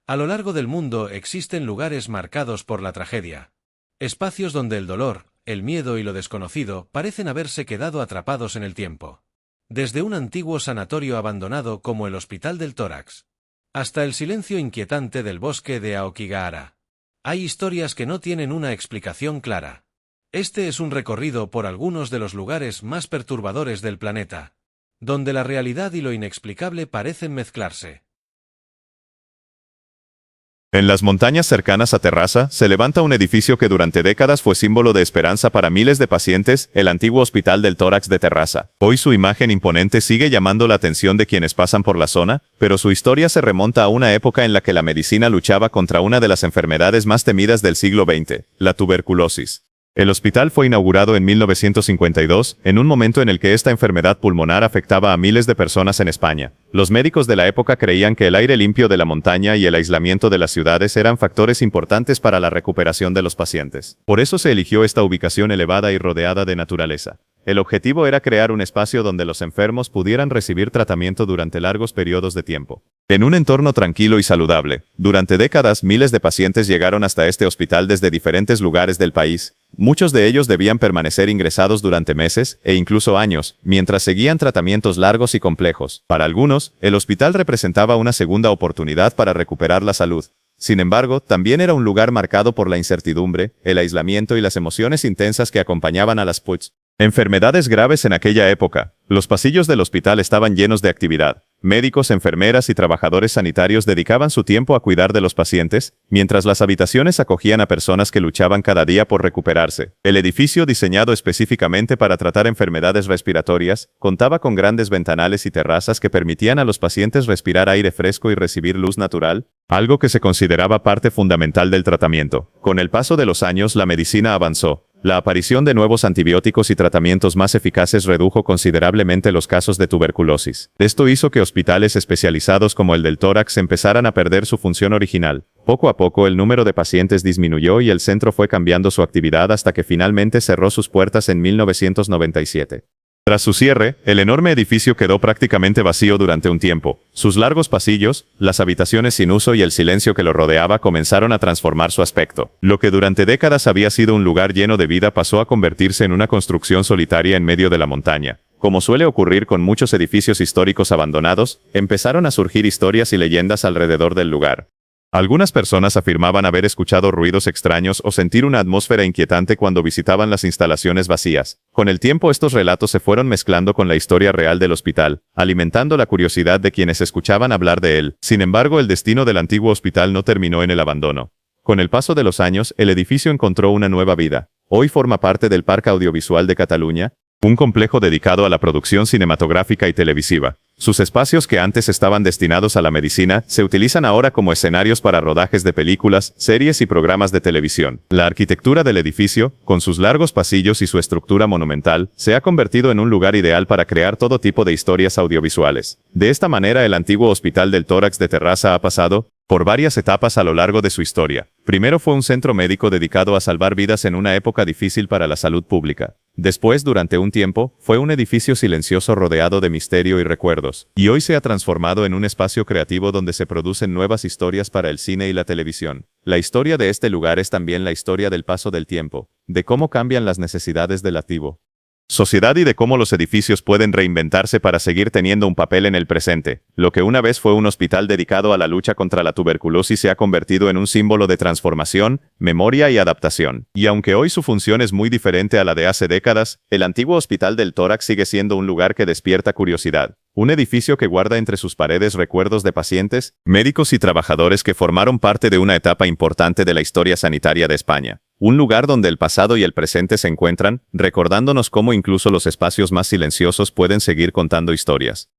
A lo largo del mundo existen lugares marcados por la tragedia. Espacios donde el dolor, el miedo y lo desconocido parecen haberse quedado atrapados en el tiempo. Desde un antiguo sanatorio abandonado como el Hospital del Tórax, hasta el silencio inquietante del bosque de Aokigahara. Hay historias que no tienen una explicación clara. Este es un recorrido por algunos de los lugares más perturbadores del planeta, donde la realidad y lo inexplicable parecen mezclarse. En las montañas cercanas a Terrassa, se levanta un edificio que durante décadas fue símbolo de esperanza para miles de pacientes, el antiguo Hospital del Tórax de Terrassa. Hoy su imagen imponente sigue llamando la atención de quienes pasan por la zona, pero su historia se remonta a una época en la que la medicina luchaba contra una de las enfermedades más temidas del siglo XX, la tuberculosis. El hospital fue inaugurado en 1952, en un momento en el que esta enfermedad pulmonar afectaba a miles de personas en España. Los médicos de la época creían que el aire limpio de la montaña y el aislamiento de las ciudades eran factores importantes para la recuperación de los pacientes. Por eso se eligió esta ubicación elevada y rodeada de naturaleza. El objetivo era crear un espacio donde los enfermos pudieran recibir tratamiento durante largos periodos de tiempo. En un entorno tranquilo y saludable, durante décadas miles de pacientes llegaron hasta este hospital desde diferentes lugares del país. Muchos de ellos debían permanecer ingresados durante meses, e incluso años, mientras seguían tratamientos largos y complejos. Para algunos, el hospital representaba una segunda oportunidad para recuperar la salud. Sin embargo, también era un lugar marcado por la incertidumbre, el aislamiento y las emociones intensas que acompañaban a las enfermedades graves en aquella época. Los pasillos del hospital estaban llenos de actividad. Médicos, enfermeras y trabajadores sanitarios dedicaban su tiempo a cuidar de los pacientes, mientras las habitaciones acogían a personas que luchaban cada día por recuperarse. El edificio, diseñado específicamente para tratar enfermedades respiratorias, contaba con grandes ventanales y terrazas que permitían a los pacientes respirar aire fresco y recibir luz natural, algo que se consideraba parte fundamental del tratamiento. Con el paso de los años, la medicina avanzó. La aparición de nuevos antibióticos y tratamientos más eficaces redujo considerablemente los casos de tuberculosis. Esto hizo que hospitales especializados como el del tórax empezaran a perder su función original. Poco a poco el número de pacientes disminuyó y el centro fue cambiando su actividad hasta que finalmente cerró sus puertas en 1997. Tras su cierre, el enorme edificio quedó prácticamente vacío durante un tiempo. Sus largos pasillos, las habitaciones sin uso y el silencio que lo rodeaba comenzaron a transformar su aspecto. Lo que durante décadas había sido un lugar lleno de vida pasó a convertirse en una construcción solitaria en medio de la montaña. Como suele ocurrir con muchos edificios históricos abandonados, empezaron a surgir historias y leyendas alrededor del lugar. Algunas personas afirmaban haber escuchado ruidos extraños o sentir una atmósfera inquietante cuando visitaban las instalaciones vacías. Con el tiempo estos relatos se fueron mezclando con la historia real del hospital, alimentando la curiosidad de quienes escuchaban hablar de él. Sin embargo, el destino del antiguo hospital no terminó en el abandono. Con el paso de los años, el edificio encontró una nueva vida. Hoy forma parte del Parc Audiovisual de Cataluña, un complejo dedicado a la producción cinematográfica y televisiva. Sus espacios que antes estaban destinados a la medicina, se utilizan ahora como escenarios para rodajes de películas, series y programas de televisión. La arquitectura del edificio, con sus largos pasillos y su estructura monumental, se ha convertido en un lugar ideal para crear todo tipo de historias audiovisuales. De esta manera, el antiguo Hospital del Tórax de Terrassa ha pasado por varias etapas a lo largo de su historia. Primero fue un centro médico dedicado a salvar vidas en una época difícil para la salud pública. Después, durante un tiempo, fue un edificio silencioso rodeado de misterio y recuerdos. Y hoy se ha transformado en un espacio creativo donde se producen nuevas historias para el cine y la televisión. La historia de este lugar es también la historia del paso del tiempo, de cómo cambian las necesidades del activo sociedad y de cómo los edificios pueden reinventarse para seguir teniendo un papel en el presente. Lo que una vez fue un hospital dedicado a la lucha contra la tuberculosis se ha convertido en un símbolo de transformación, memoria y adaptación. Y aunque hoy su función es muy diferente a la de hace décadas, el antiguo Hospital del Tórax sigue siendo un lugar que despierta curiosidad. Un edificio que guarda entre sus paredes recuerdos de pacientes, médicos y trabajadores que formaron parte de una etapa importante de la historia sanitaria de España. Un lugar donde el pasado y el presente se encuentran, recordándonos cómo incluso los espacios más silenciosos pueden seguir contando historias.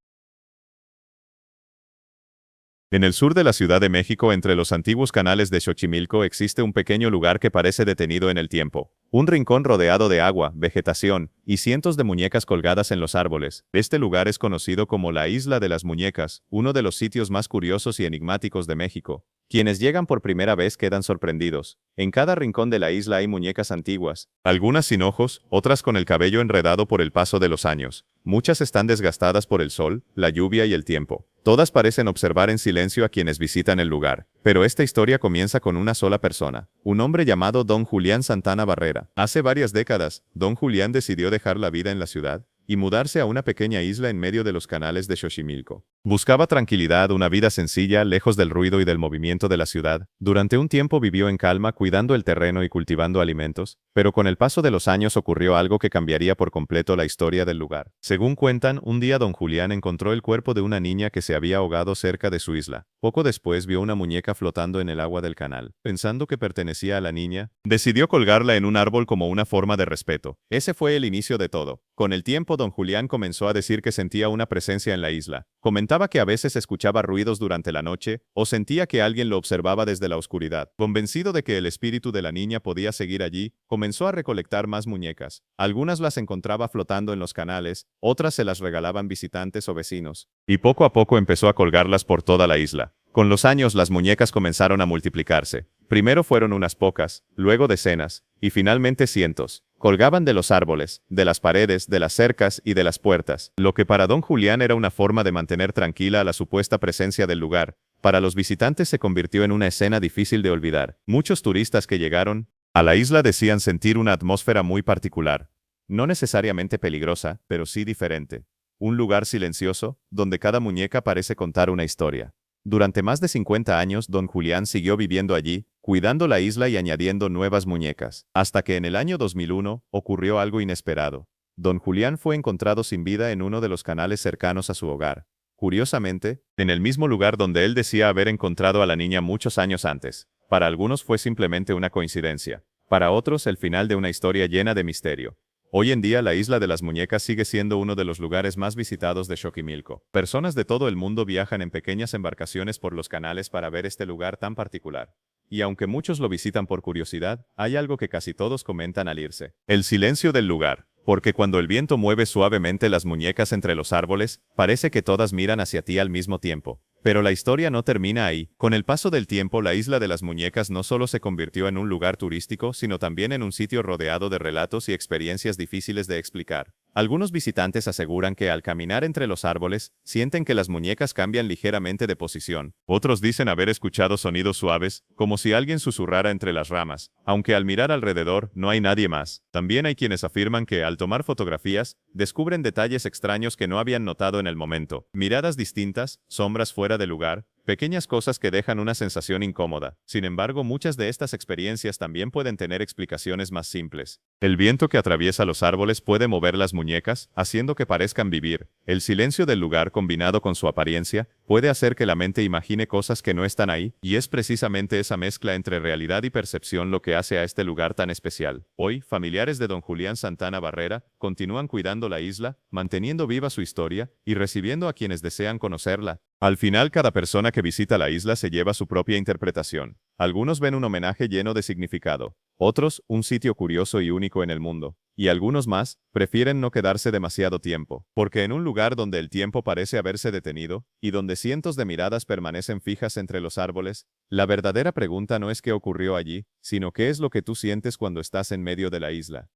En el sur de la Ciudad de México, entre los antiguos canales de Xochimilco, existe un pequeño lugar que parece detenido en el tiempo. Un rincón rodeado de agua, vegetación y cientos de muñecas colgadas en los árboles. Este lugar es conocido como la Isla de las Muñecas, uno de los sitios más curiosos y enigmáticos de México. Quienes llegan por primera vez quedan sorprendidos. En cada rincón de la isla hay muñecas antiguas, algunas sin ojos, otras con el cabello enredado por el paso de los años. Muchas están desgastadas por el sol, la lluvia y el tiempo. Todas parecen observar en silencio a quienes visitan el lugar. Pero esta historia comienza con una sola persona, un hombre llamado Don Julián Santana Barrera. Hace varias décadas, Don Julián decidió dejar la vida en la ciudad y mudarse a una pequeña isla en medio de los canales de Xochimilco. Buscaba tranquilidad, una vida sencilla, lejos del ruido y del movimiento de la ciudad. Durante un tiempo vivió en calma, cuidando el terreno y cultivando alimentos, pero con el paso de los años ocurrió algo que cambiaría por completo la historia del lugar. Según cuentan, un día Don Julián encontró el cuerpo de una niña que se había ahogado cerca de su isla. Poco después vio una muñeca flotando en el agua del canal. Pensando que pertenecía a la niña, decidió colgarla en un árbol como una forma de respeto. Ese fue el inicio de todo. Con el tiempo, Don Julián comenzó a decir que sentía una presencia en la isla. Comentaba que a veces escuchaba ruidos durante la noche o sentía que alguien lo observaba desde la oscuridad. Convencido de que el espíritu de la niña podía seguir allí, comenzó a recolectar más muñecas. Algunas las encontraba flotando en los canales, otras se las regalaban visitantes o vecinos. Y poco a poco empezó a colgarlas por toda la isla. Con los años las muñecas comenzaron a multiplicarse. Primero fueron unas pocas, luego decenas, y finalmente cientos. Colgaban de los árboles, de las paredes, de las cercas y de las puertas. Lo que para Don Julián era una forma de mantener tranquila a la supuesta presencia del lugar, para los visitantes se convirtió en una escena difícil de olvidar. Muchos turistas que llegaron a la isla decían sentir una atmósfera muy particular. No necesariamente peligrosa, pero sí diferente. Un lugar silencioso, donde cada muñeca parece contar una historia. Durante más de 50 años, Don Julián siguió viviendo allí, cuidando la isla y añadiendo nuevas muñecas. Hasta que en el año 2001, ocurrió algo inesperado. Don Julián fue encontrado sin vida en uno de los canales cercanos a su hogar. Curiosamente, en el mismo lugar donde él decía haber encontrado a la niña muchos años antes. Para algunos fue simplemente una coincidencia. Para otros, el final de una historia llena de misterio. Hoy en día la Isla de las Muñecas sigue siendo uno de los lugares más visitados de Xochimilco. Personas de todo el mundo viajan en pequeñas embarcaciones por los canales para ver este lugar tan particular. Y aunque muchos lo visitan por curiosidad, hay algo que casi todos comentan al irse. El silencio del lugar. Porque cuando el viento mueve suavemente las muñecas entre los árboles, parece que todas miran hacia ti al mismo tiempo. Pero la historia no termina ahí. Con el paso del tiempo, la Isla de las Muñecas no solo se convirtió en un lugar turístico, sino también en un sitio rodeado de relatos y experiencias difíciles de explicar. Algunos visitantes aseguran que al caminar entre los árboles, sienten que las muñecas cambian ligeramente de posición. Otros dicen haber escuchado sonidos suaves, como si alguien susurrara entre las ramas, aunque al mirar alrededor no hay nadie más. También hay quienes afirman que al tomar fotografías, descubren detalles extraños que no habían notado en el momento. Miradas distintas, sombras fuera de lugar, pequeñas cosas que dejan una sensación incómoda. Sin embargo, muchas de estas experiencias también pueden tener explicaciones más simples. El viento que atraviesa los árboles puede mover las muñecas, haciendo que parezcan vivir. El silencio del lugar combinado con su apariencia, puede hacer que la mente imagine cosas que no están ahí, y es precisamente esa mezcla entre realidad y percepción lo que hace a este lugar tan especial. Hoy, familiares de Don Julián Santana Barrera continúan cuidando la isla, manteniendo viva su historia, y recibiendo a quienes desean conocerla. Al final, cada persona que visita la isla se lleva su propia interpretación. Algunos ven un homenaje lleno de significado, otros, un sitio curioso y único en el mundo, y algunos más, prefieren no quedarse demasiado tiempo, porque en un lugar donde el tiempo parece haberse detenido, y donde cientos de miradas permanecen fijas entre los árboles, la verdadera pregunta no es qué ocurrió allí, sino qué es lo que tú sientes cuando estás en medio de la isla.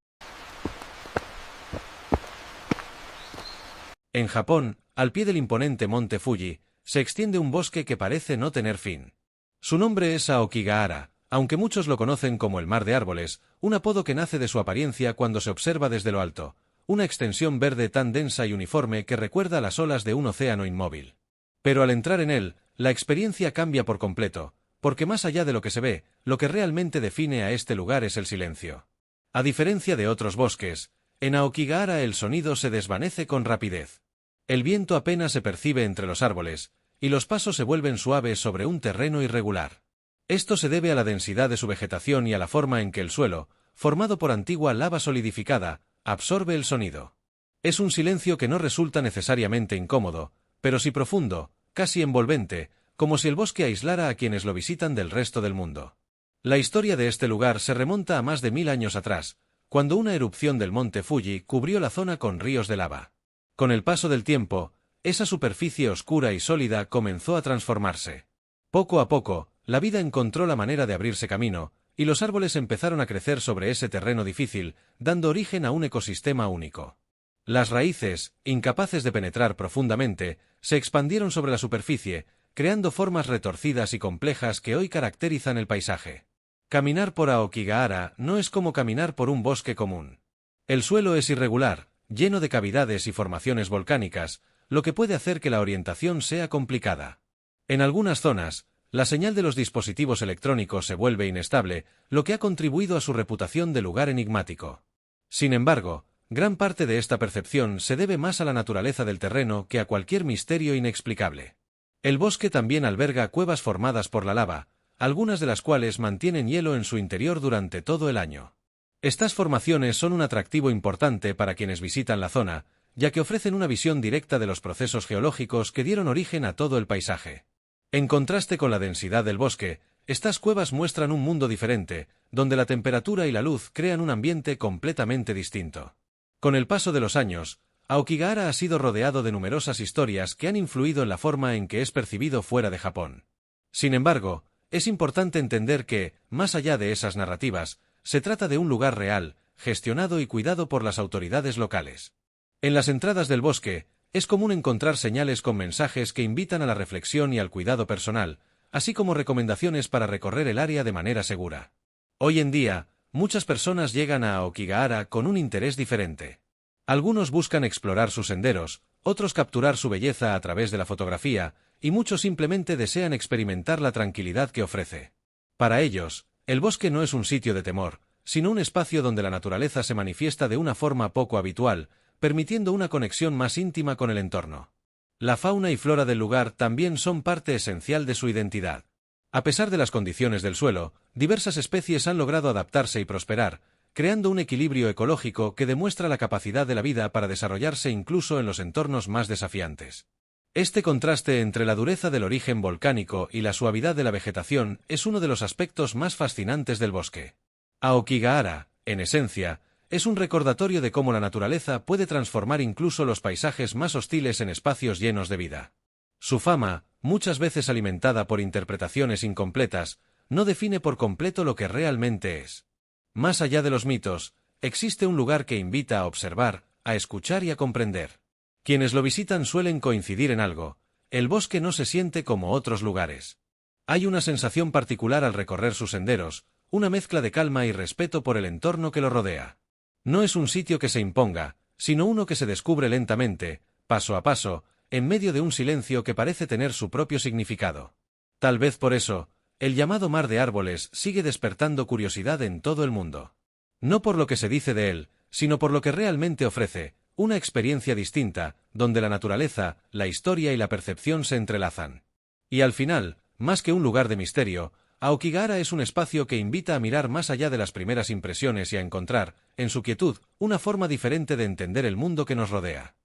En Japón, al pie del imponente monte Fuji, se extiende un bosque que parece no tener fin. Su nombre es Aokigahara, aunque muchos lo conocen como el mar de árboles, un apodo que nace de su apariencia cuando se observa desde lo alto, una extensión verde tan densa y uniforme que recuerda las olas de un océano inmóvil. Pero al entrar en él, la experiencia cambia por completo, porque más allá de lo que se ve, lo que realmente define a este lugar es el silencio. A diferencia de otros bosques, en Aokigahara el sonido se desvanece con rapidez. El viento apenas se percibe entre los árboles, y los pasos se vuelven suaves sobre un terreno irregular. Esto se debe a la densidad de su vegetación y a la forma en que el suelo, formado por antigua lava solidificada, absorbe el sonido. Es un silencio que no resulta necesariamente incómodo, pero sí profundo, casi envolvente, como si el bosque aislara a quienes lo visitan del resto del mundo. La historia de este lugar se remonta a más de 1000 años atrás, cuando una erupción del monte Fuji cubrió la zona con ríos de lava. Con el paso del tiempo, esa superficie oscura y sólida comenzó a transformarse. Poco a poco, la vida encontró la manera de abrirse camino, y los árboles empezaron a crecer sobre ese terreno difícil, dando origen a un ecosistema único. Las raíces, incapaces de penetrar profundamente, se expandieron sobre la superficie, creando formas retorcidas y complejas que hoy caracterizan el paisaje. Caminar por Aokigahara no es como caminar por un bosque común. El suelo es irregular, lleno de cavidades y formaciones volcánicas, lo que puede hacer que la orientación sea complicada. En algunas zonas, la señal de los dispositivos electrónicos se vuelve inestable, lo que ha contribuido a su reputación de lugar enigmático. Sin embargo, gran parte de esta percepción se debe más a la naturaleza del terreno que a cualquier misterio inexplicable. El bosque también alberga cuevas formadas por la lava, algunas de las cuales mantienen hielo en su interior durante todo el año. Estas formaciones son un atractivo importante para quienes visitan la zona, ya que ofrecen una visión directa de los procesos geológicos que dieron origen a todo el paisaje. En contraste con la densidad del bosque, estas cuevas muestran un mundo diferente, donde la temperatura y la luz crean un ambiente completamente distinto. Con el paso de los años, Aokigahara ha sido rodeado de numerosas historias que han influido en la forma en que es percibido fuera de Japón. Sin embargo, es importante entender que, más allá de esas narrativas, se trata de un lugar real, gestionado y cuidado por las autoridades locales. En las entradas del bosque, es común encontrar señales con mensajes que invitan a la reflexión y al cuidado personal, así como recomendaciones para recorrer el área de manera segura. Hoy en día, muchas personas llegan a Aokigahara con un interés diferente. Algunos buscan explorar sus senderos, otros capturar su belleza a través de la fotografía, y muchos simplemente desean experimentar la tranquilidad que ofrece. Para ellos, el bosque no es un sitio de temor, sino un espacio donde la naturaleza se manifiesta de una forma poco habitual, permitiendo una conexión más íntima con el entorno. La fauna y flora del lugar también son parte esencial de su identidad. A pesar de las condiciones del suelo, diversas especies han logrado adaptarse y prosperar, creando un equilibrio ecológico que demuestra la capacidad de la vida para desarrollarse incluso en los entornos más desafiantes. Este contraste entre la dureza del origen volcánico y la suavidad de la vegetación es uno de los aspectos más fascinantes del bosque. Aokigahara, en esencia, es un recordatorio de cómo la naturaleza puede transformar incluso los paisajes más hostiles en espacios llenos de vida. Su fama, muchas veces alimentada por interpretaciones incompletas, no define por completo lo que realmente es. Más allá de los mitos, existe un lugar que invita a observar, a escuchar y a comprender. Quienes lo visitan suelen coincidir en algo: el bosque no se siente como otros lugares. Hay una sensación particular al recorrer sus senderos, una mezcla de calma y respeto por el entorno que lo rodea. No es un sitio que se imponga, sino uno que se descubre lentamente, paso a paso, en medio de un silencio que parece tener su propio significado. Tal vez por eso, el llamado mar de árboles sigue despertando curiosidad en todo el mundo. No por lo que se dice de él, sino por lo que realmente ofrece, una experiencia distinta, donde la naturaleza, la historia y la percepción se entrelazan. Y al final, más que un lugar de misterio, Aokigahara es un espacio que invita a mirar más allá de las primeras impresiones y a encontrar, en su quietud, una forma diferente de entender el mundo que nos rodea.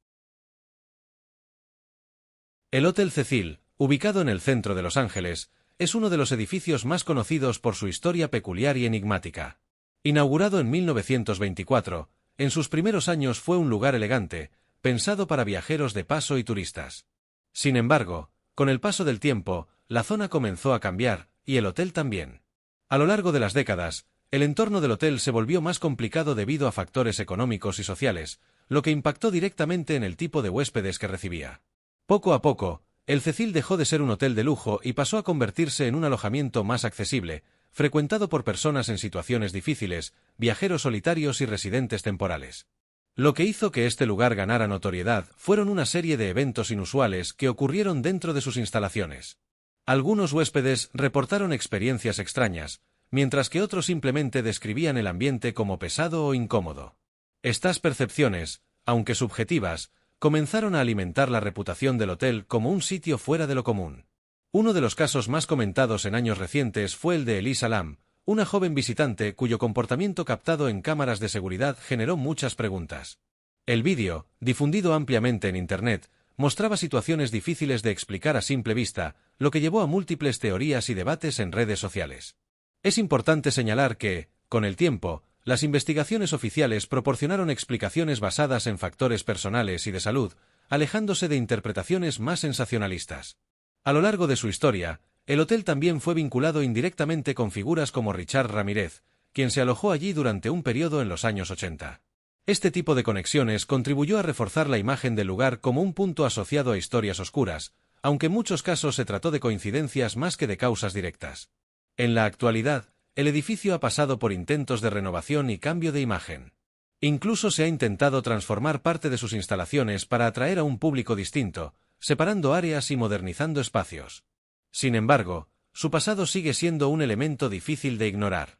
El Hotel Cecil, ubicado en el centro de Los Ángeles, es uno de los edificios más conocidos por su historia peculiar y enigmática. Inaugurado en 1924, en sus primeros años fue un lugar elegante, pensado para viajeros de paso y turistas. Sin embargo, con el paso del tiempo, la zona comenzó a cambiar, y el hotel también. A lo largo de las décadas, el entorno del hotel se volvió más complicado debido a factores económicos y sociales, lo que impactó directamente en el tipo de huéspedes que recibía. Poco a poco, el Cecil dejó de ser un hotel de lujo y pasó a convertirse en un alojamiento más accesible, frecuentado por personas en situaciones difíciles, viajeros solitarios y residentes temporales. Lo que hizo que este lugar ganara notoriedad fueron una serie de eventos inusuales que ocurrieron dentro de sus instalaciones. Algunos huéspedes reportaron experiencias extrañas, mientras que otros simplemente describían el ambiente como pesado o incómodo. Estas percepciones, aunque subjetivas, comenzaron a alimentar la reputación del hotel como un sitio fuera de lo común. Uno de los casos más comentados en años recientes fue el de Elisa Lam, una joven visitante cuyo comportamiento captado en cámaras de seguridad generó muchas preguntas. El vídeo, difundido ampliamente en Internet, mostraba situaciones difíciles de explicar a simple vista, lo que llevó a múltiples teorías y debates en redes sociales. Es importante señalar que, con el tiempo, las investigaciones oficiales proporcionaron explicaciones basadas en factores personales y de salud, alejándose de interpretaciones más sensacionalistas. A lo largo de su historia, el hotel también fue vinculado indirectamente con figuras como Richard Ramírez, quien se alojó allí durante un periodo en los años 80. Este tipo de conexiones contribuyó a reforzar la imagen del lugar como un punto asociado a historias oscuras, aunque en muchos casos se trató de coincidencias más que de causas directas. En la actualidad, el edificio ha pasado por intentos de renovación y cambio de imagen. Incluso se ha intentado transformar parte de sus instalaciones para atraer a un público distinto, separando áreas y modernizando espacios. Sin embargo, su pasado sigue siendo un elemento difícil de ignorar.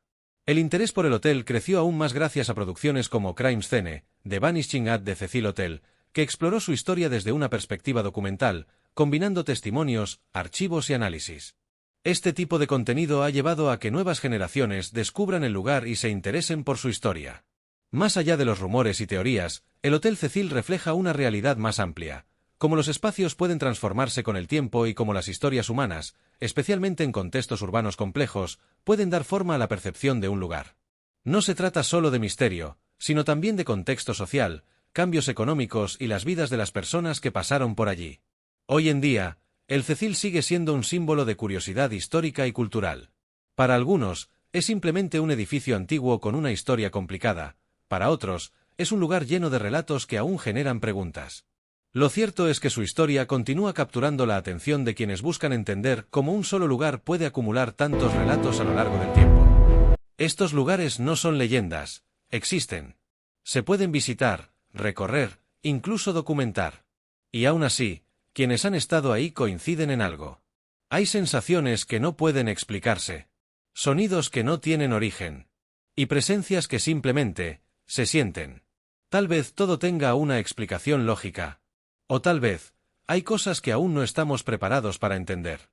El interés por el hotel creció aún más gracias a producciones como Crime Scene, The Vanishing at the Cecil Hotel, que exploró su historia desde una perspectiva documental, combinando testimonios, archivos y análisis. Este tipo de contenido ha llevado a que nuevas generaciones descubran el lugar y se interesen por su historia. Más allá de los rumores y teorías, el Hotel Cecil refleja una realidad más amplia, cómo los espacios pueden transformarse con el tiempo y cómo las historias humanas, especialmente en contextos urbanos complejos, pueden dar forma a la percepción de un lugar. No se trata solo de misterio, sino también de contexto social, cambios económicos y las vidas de las personas que pasaron por allí. Hoy en día, el Cecil sigue siendo un símbolo de curiosidad histórica y cultural. Para algunos, es simplemente un edificio antiguo con una historia complicada. Para otros, es un lugar lleno de relatos que aún generan preguntas. Lo cierto es que su historia continúa capturando la atención de quienes buscan entender cómo un solo lugar puede acumular tantos relatos a lo largo del tiempo. Estos lugares no son leyendas, existen. Se pueden visitar, recorrer, incluso documentar. Y aún así, quienes han estado ahí coinciden en algo. Hay sensaciones que no pueden explicarse, sonidos que no tienen origen, y presencias que simplemente se sienten. Tal vez todo tenga una explicación lógica. O tal vez, hay cosas que aún no estamos preparados para entender.